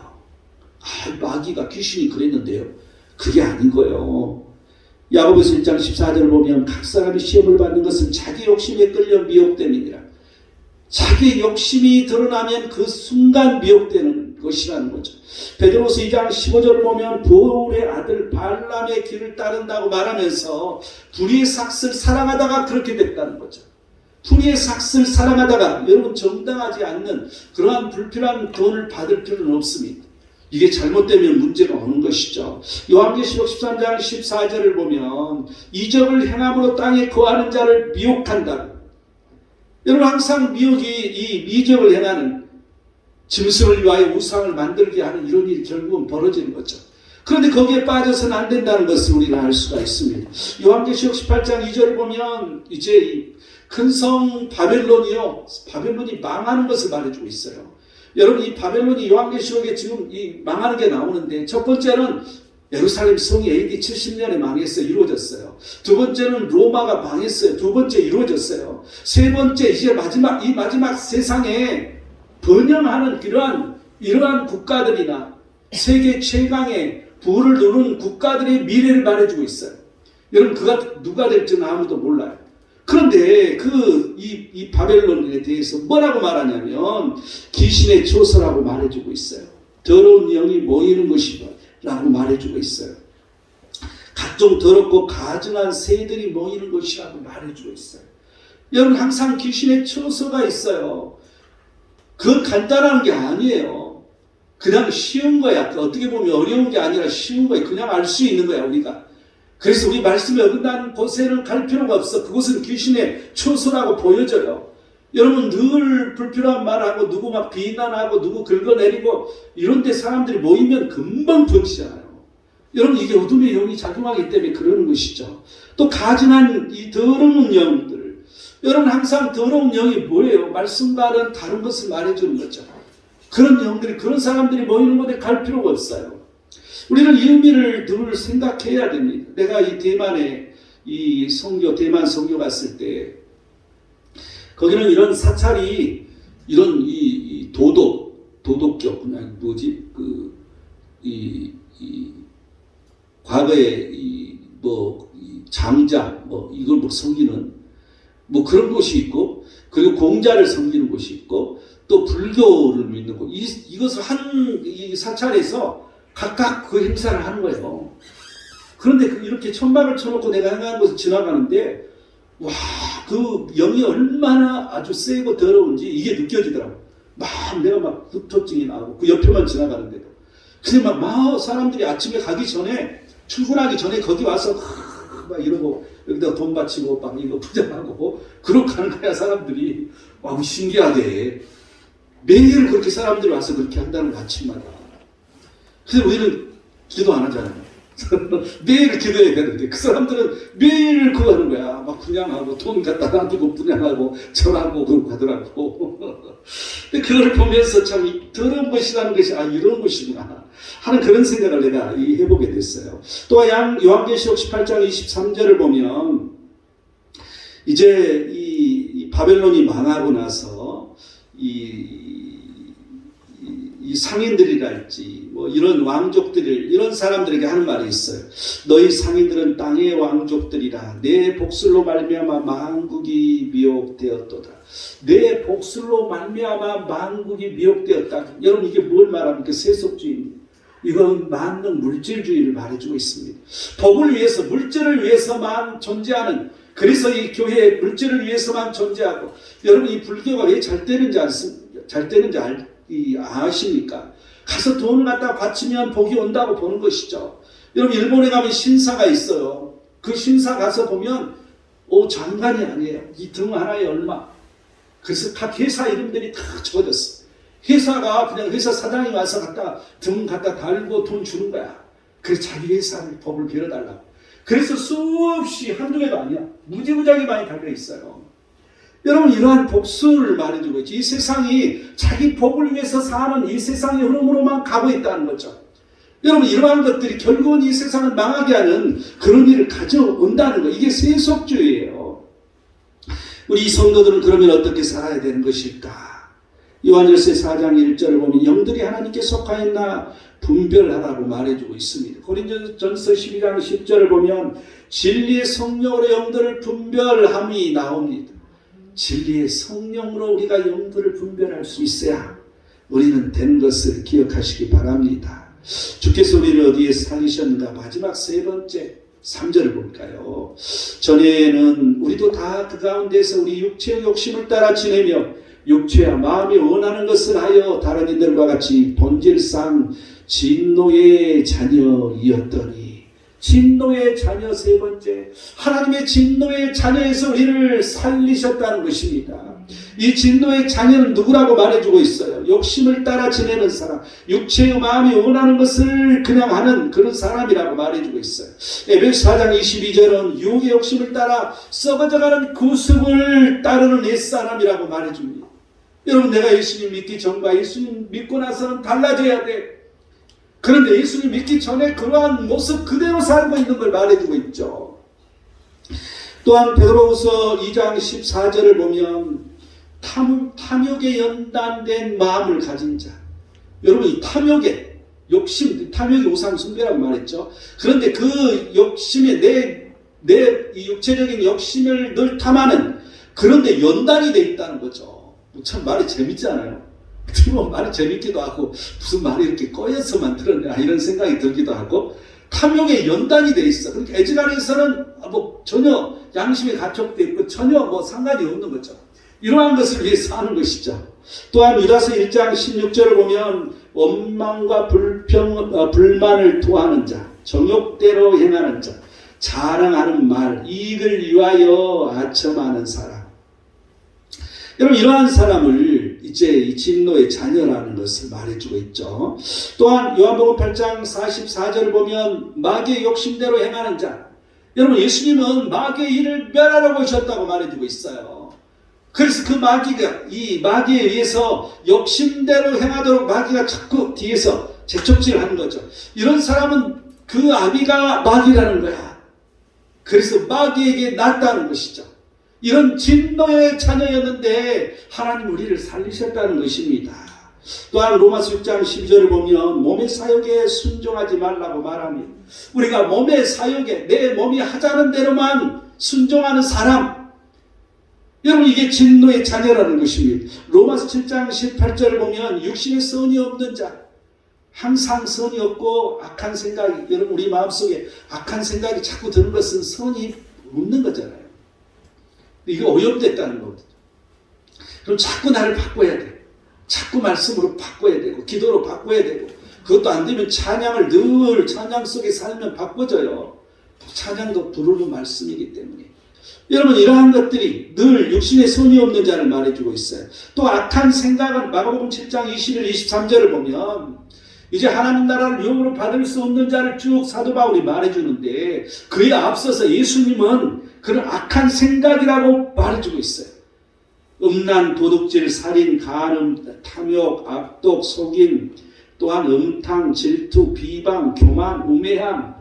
S1: 마귀가 귀신이 그랬는데요. 그게 아닌 거예요. 야고보서 1장 14절을 보면 각 사람이 시험을 받는 것은 자기 욕심에 끌려 미혹됨이니라. 자기 욕심이 드러나면 그 순간 미혹되는 것이라는 거죠. 베드로서 2장 15절을 보면 보울의 아들 발람의 길을 따른다고 말하면서 불의의 삭슬 사랑하다가 그렇게 됐다는 거죠. 불의의 삭슬 사랑하다가 여러분 정당하지 않는 그러한 불필요한 돈을 받을 필요는 없습니다. 이게 잘못되면 문제가 오는 것이죠. 요한계시록 13장 14절을 보면 이적을 행함으로 땅에 거하는 자를 미혹한다고. 여러분 항상 미혹이 이 이적을 행하는 짐승을 위하여 우상을 만들게 하는 이런 일이 결국은 벌어지는 거죠. 그런데 거기에 빠져서는 안 된다는 것을 우리가 알 수가 있습니다. 요한계시록 18장 2절을 보면 이제 큰 성 바벨론이 망하는 것을 말해주고 있어요. 여러분 이 바벨론이 요한계시록에 지금 이 망하는 게 나오는데 첫 번째는 예루살렘 성이 AD 70년에 망했어요. 이루어졌어요. 두 번째는 로마가 망했어요. 두 번째 이루어졌어요. 세 번째 이제 마지막 세상에 번영하는 이러한 국가들이나 세계 최강의 부를 누르는 국가들의 미래를 말해주고 있어요. 여러분 그가 누가 될지는 아무도 몰라요. 그런데 이 바벨론에 대해서 뭐라고 말하냐면 귀신의 초소라고 말해주고 있어요. 더러운 영이 모이는 것이라고 말해주고 있어요. 각종 더럽고 가증한 새들이 모이는 것이라고 말해주고 있어요. 여러분 항상 귀신의 초소가 있어요. 그건 간단한 게 아니에요. 그냥 쉬운 거야. 어떻게 보면 어려운 게 아니라 쉬운 거야. 그냥 알 수 있는 거야 우리가. 그래서 우리 말씀에 어긋나는 곳에는 갈 필요가 없어. 그곳은 귀신의 초소라고 보여져요. 여러분 늘 불필요한 말하고 누구 막 비난하고 누구 긁어내리고 이런 데 사람들이 모이면 금방 번지잖아요. 여러분 이게 어둠의 영이 작용하기 때문에 그러는 것이죠. 또 가증한 이 더러운 영들. 여러분 항상 더러운 영이 뭐예요? 말씀과는 다른 것을 말해주는 거죠. 그런 영들이 그런 사람들이 모이는 곳에 갈 필요가 없어요. 우리는 이 의미를 늘 생각해야 됩니다. 내가 이 대만 선교 갔을 때 거기는 이런 사찰이 이런 이 도덕격 그냥 뭐지 과거에 장자 이걸 섬기는 그런 곳이 있고, 그리고 공자를 섬기는 곳이 있고, 또 불교를 믿는 곳. 이것을 이 사찰에서 각각 그 행사를 하는 거예요. 그런데 이렇게 천막을 쳐놓고 내가 행하는 곳을 지나가는데, 와, 그 영이 얼마나 아주 세고 더러운지 이게 느껴지더라고. 내가 후토증이 나고, 그 옆에만 지나가는데도. 근데 사람들이 아침에 가기 전에, 출근하기 전에 거기 와서 이러고, 여기다 돈 바치고 이거 부자하고 그러고 가는 거야. 사람들이 신기하게 매일 그렇게 사람들이 와서 그렇게 한다는 거 아침마다. 근데 우리는 기도 안 하잖아요. 매일 기도해야 되는데 그 사람들은 매일 그거 하는 거야. 분양하고 돈 갖다 놔두고 분양하고 절하고 그러고 가더라고. 근데 그걸 보면서 참 더러운 것이라는 것이 이런 것이구나 하는 그런 생각을 내가 해보게 됐어요. 또 요한계시록 18장 23절을 보면 이제 이 바벨론이 망하고 나서 이 상인들이랄지 이런 왕족들을 이런 사람들에게 하는 말이 있어요. 너희 상인들은 땅의 왕족들이라. 내 복술로 말미암아 만국이 미혹되었도다. 내 복술로 말미암아 만국이 미혹되었다. 여러분 이게 뭘 말합니까? 세속주의입니다. 이건 만능 물질주의를 말해주고 있습니다. 복을 위해서 물질을 위해서만 존재하는, 그래서 이 교회에 물질을 위해서만 존재하고, 여러분 이 불교가 왜 잘 되는지 아십니까? 가서 돈을 갖다 바치면 복이 온다고 보는 것이죠. 여러분 일본에 가면 신사가 있어요. 그 신사 가서 보면 장관이 아니에요. 이 등 하나에 얼마. 그래서 각 회사 이름들이 다 적어졌어. 회사가 그냥 회사 사장이 와서 등 갖다 달고 돈 주는 거야. 그래서 자기 회사를 복을 빌어달라고. 그래서 수없이 한두 개도 아니야. 무지무지하게 많이 달려 있어요. 여러분 이러한 복수를 말해주고 있지. 이 세상이 자기 복을 위해서 사는 이 세상의 흐름으로만 가고 있다는 거죠. 여러분 이러한 것들이 결국은 이 세상을 망하게 하는 그런 일을 가져온다는 거. 이게 세속주의예요. 우리 성도들은 그러면 어떻게 살아야 되는 것일까? 요한일서 4장 1절을 보면 영들이 하나님께 속하였나 분별하라고 말해주고 있습니다. 고린도전서 12장 10절을 보면 진리의 성령으로 영들을 분별함이 나옵니다. 진리의 성령으로 우리가 영들을 분별할 수 있어야 우리는 된 것을 기억하시기 바랍니다. 주께서 우리를 어디에 살리셨는가? 마지막 세 번째 3절을 볼까요? 전에는 우리도 다 그 가운데서 우리 육체의 욕심을 따라 지내며 육체와 마음이 원하는 것을 하여 다른 이들과 같이 본질상 진노의 자녀이었더니, 진노의 자녀 세 번째, 하나님의 진노의 자녀에서 우리를 살리셨다는 것입니다. 이 진노의 자녀는 누구라고 말해주고 있어요? 욕심을 따라 지내는 사람, 육체의 마음이 원하는 것을 그냥 하는 그런 사람이라고 말해주고 있어요. 에베소 4장 22절은 유혹의 욕심을 따라 썩어져가는 구습을 따르는 옛사람이라고 말해줍니다. 여러분 내가 예수님 믿기 전과 예수님 믿고 나서는 달라져야 돼. 그런데 예수님 믿기 전에 그러한 모습 그대로 살고 있는 걸 말해주고 있죠. 또한 베드로후서 2장 14절을 보면 탐욕에 연단된 마음을 가진 자. 여러분 이 탐욕에 탐욕이 우상 숭배라고 말했죠. 그런데 그 욕심에 내 육체적인 욕심을 늘 탐하는, 그런데 연단이 돼 있다는 거죠. 참 말이 재밌잖아요. 말이 재밌기도 하고 무슨 말이 이렇게 꺼여서만 들었냐 이런 생각이 들기도 하고, 탐욕에 연단이 돼 있어. 그러니까 애지간해서는 전혀 양심이 가촉돼 있고 전혀 상관이 없는 거죠. 이러한 것을 위해서 하는 것이죠. 또한 유다서 1장 16절을 보면 원망과 불만을 토하는 자, 정욕대로 행하는 자, 자랑하는 말, 이익을 위하여 아첨하는 사람. 여러분 이러한 사람을 이제 이 진노의 자녀라는 것을 말해주고 있죠. 또한 요한복음 8장 44절을 보면 마귀의 욕심대로 행하는 자. 여러분 예수님은 마귀의 일을 멸하려고 오셨다고 말해주고 있어요. 그래서 그 이 마귀에 의해서 욕심대로 행하도록 마귀가 자꾸 뒤에서 재촉질을 하는 거죠. 이런 사람은 그 아비가 마귀라는 거야. 그래서 마귀에게 낫다는 것이죠. 이런 진노의 자녀였는데 하나님 우리를 살리셨다는 것입니다. 또한 로마서 6장 12절을 보면 몸의 사욕에 순종하지 말라고 말하며 우리가 몸의 사욕에 내 몸이 하자는 대로만 순종하는 사람, 여러분 이게 진노의 자녀라는 것입니다. 로마서 7장 18절을 보면 육신의 선이 없는 자, 항상 선이 없고 악한 생각이, 여러분 우리 마음속에 악한 생각이 자꾸 드는 것은 선이 없는 거잖아요. 이게 오염됐다는 거거든요. 그럼 자꾸 나를 바꿔야 돼. 자꾸 말씀으로 바꿔야 되고 기도로 바꿔야 되고, 그것도 안 되면 찬양을 늘 찬양 속에 살면 바꿔져요. 찬양도 부르는 말씀이기 때문에. 여러분 이러한 것들이 늘 육신의 선이 없는 자를 말해주고 있어요. 또 악한 생각은 마가복음 7장 21, 23절을 보면 이제 하나님 나라를 영으로 받을 수 없는 자를 쭉 사도 바울이 말해주는데, 그에 앞서서 예수님은 그런 악한 생각이라고 말해주고 있어요. 음란, 도둑질, 살인, 간음, 탐욕, 악독, 속임, 또한 음탕, 질투, 비방, 교만, 우매함,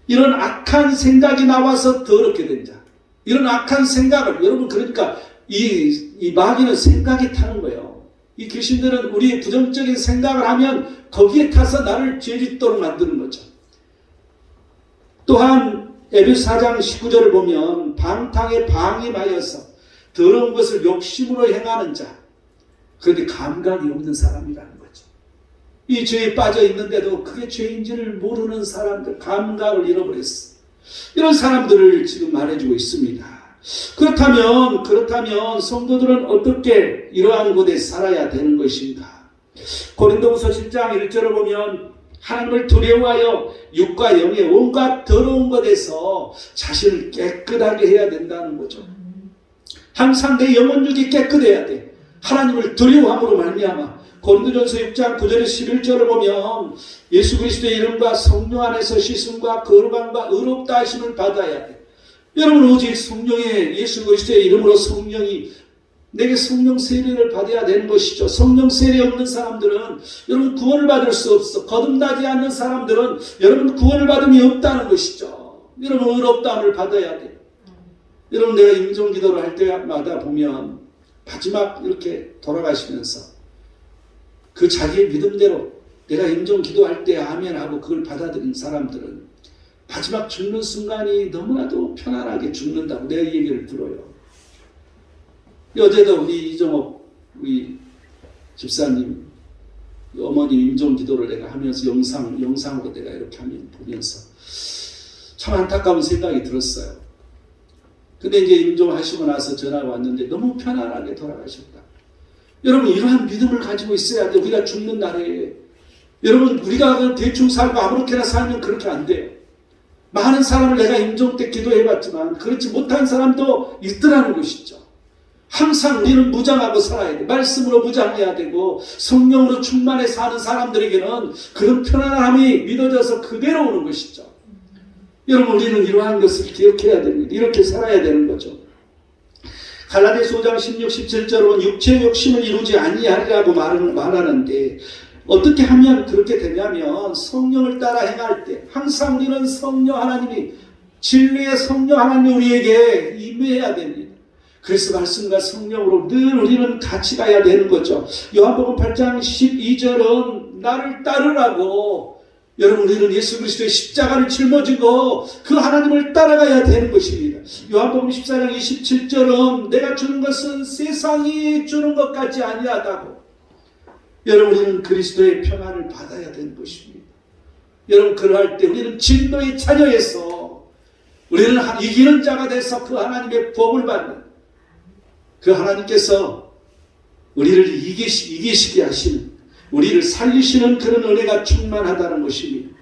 S1: 이런 악한 생각이 나와서 더럽게 된 자, 이런 악한 생각을, 여러분 그러니까 이 마귀는 생각이 타는 거예요. 이 귀신들은 우리의 부정적인 생각을 하면 거기에 타서 나를 죄짓도록 만드는 거죠. 또한 에베소 4장 19절을 보면 방탕에 방임하여서 더러운 것을 욕심으로 행하는 자, 그런데 감각이 없는 사람이라는 거죠. 이 죄에 빠져 있는데도 그게 죄인지를 모르는 사람들, 감각을 잃어버렸어. 이런 사람들을 지금 말해주고 있습니다. 그렇다면 성도들은 어떻게 이러한 곳에 살아야 되는 것인가? 고린도후서 10장 1절을 보면 하나님을 두려워하여 육과 영의 온갖 더러운 것에서 자신을 깨끗하게 해야 된다는 거죠. 항상 내 영혼육이 깨끗해야 돼. 하나님을 두려워함으로 말미암아. 고린도전서 6장 9절에 11절을 보면 예수 그리스도의 이름과 성령 안에서 씻음과 거룩함과 의롭다 하심을 받아야 돼. 여러분 오직 성령의 예수 그리스도의 이름으로 성령이 내게 성령 세례를 받아야 되는 것이죠. 성령 세례 없는 사람들은 여러분 구원을 받을 수 없어. 거듭나지 않는 사람들은 여러분 구원을 받음이 없다는 것이죠. 여러분 의롭다함을 받아야 돼. 여러분 내가 임종기도를 할 때마다 보면 마지막 이렇게 돌아가시면서 그 자기의 믿음대로 내가 임종기도할 때 아멘하고 그걸 받아들인 사람들은 마지막 죽는 순간이 너무나도 편안하게 죽는다고 내 얘기를 들어요. 어제도 우리 이정옥 우리 집사님 어머님 임종기도를 내가 하면서 영상으로 내가 이렇게 보면서 참 안타까운 생각이 들었어요. 근데 이제 임종하시고 나서 전화가 왔는데 너무 편안하게 돌아가셨다. 여러분 이러한 믿음을 가지고 있어야 돼. 우리가 죽는 날에 여러분 우리가 대충 살고 아무렇게나 살면 그렇게 안 돼요. 많은 사람을 내가 임종 때 기도해봤지만 그렇지 못한 사람도 있더라는 것이죠. 항상 우리는 무장하고 살아야 돼. 말씀으로 무장해야 되고 성령으로 충만해 사는 사람들에게는 그런 편안함이 믿어져서 그대로 오는 것이죠. 여러분 우리는 이러한 것을 기억해야 됩니다. 이렇게 살아야 되는 거죠. 갈라디아서 5장 16, 17절은 육체의 욕심을 이루지 아니하리라고 말하는데 어떻게 하면 그렇게 되냐면 성령을 따라 행할 때 항상 우리는 성령 하나님이 진리의 성령 하나님이 우리에게 임해야 됩니다. 그래서 말씀과 성령으로 늘 우리는 같이 가야 되는 거죠. 요한복음 8장 12절은 나를 따르라고 여러분 우리는 예수 그리스도의 십자가를 짊어지고 그 하나님을 따라가야 되는 것입니다. 요한복음 14장 27절은 내가 주는 것은 세상이 주는 것 같지 아니하다고. 여러분 우리는 그리스도의 평안을 받아야 되는 것입니다. 여러분 그러할 때 우리는 진노의 자녀에서 우리는 이기는 자가 돼서 그 하나님의 복을 받는 그 하나님께서 우리를 이기시게 하시는 우리를 살리시는 그런 은혜가 충만하다는 것입니다.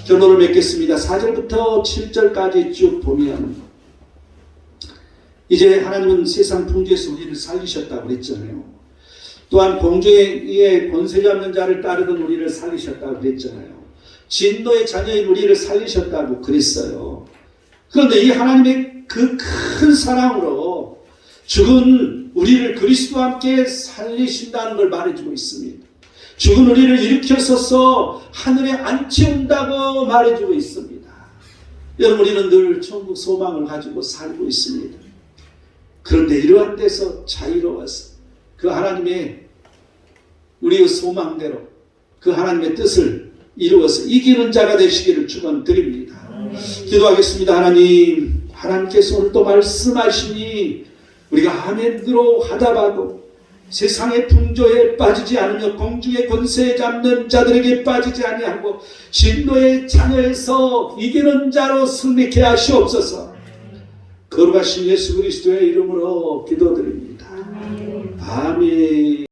S1: 결론을 맺겠습니다. 4절부터 7절까지 쭉 보면 이제 하나님은 세상 풍조에서 우리를 살리셨다고 그랬잖아요. 또한 공중의 권세 잡는 자를 따르던 우리를 살리셨다고 그랬잖아요. 진노의 자녀인 우리를 살리셨다고 그랬어요. 그런데 이 하나님의 그 큰 사랑으로 죽은 우리를 그리스도와 함께 살리신다는 걸 말해주고 있습니다. 죽은 우리를 일으켜서서 하늘에 앉혀온다고 말해주고 있습니다. 여러분 우리는 늘 천국 소망을 가지고 살고 있습니다. 그런데 이러한 데서 자유로워서 그 하나님의 우리의 소망대로 그 하나님의 뜻을 이루어서 이기는 자가 되시기를 축원드립니다. 기도하겠습니다. 하나님, 하나님께서 오늘 또 말씀하시니 우리가 아멘으로 하답하고 세상의 풍조에 빠지지 않으며 공중의 권세에 잡는 자들에게 빠지지 아니하고 진노의 자녀에서 이기는 자로 승리케 하시옵소서. 거룩하신 예수 그리스도의 이름으로 기도드립니다. 아멘.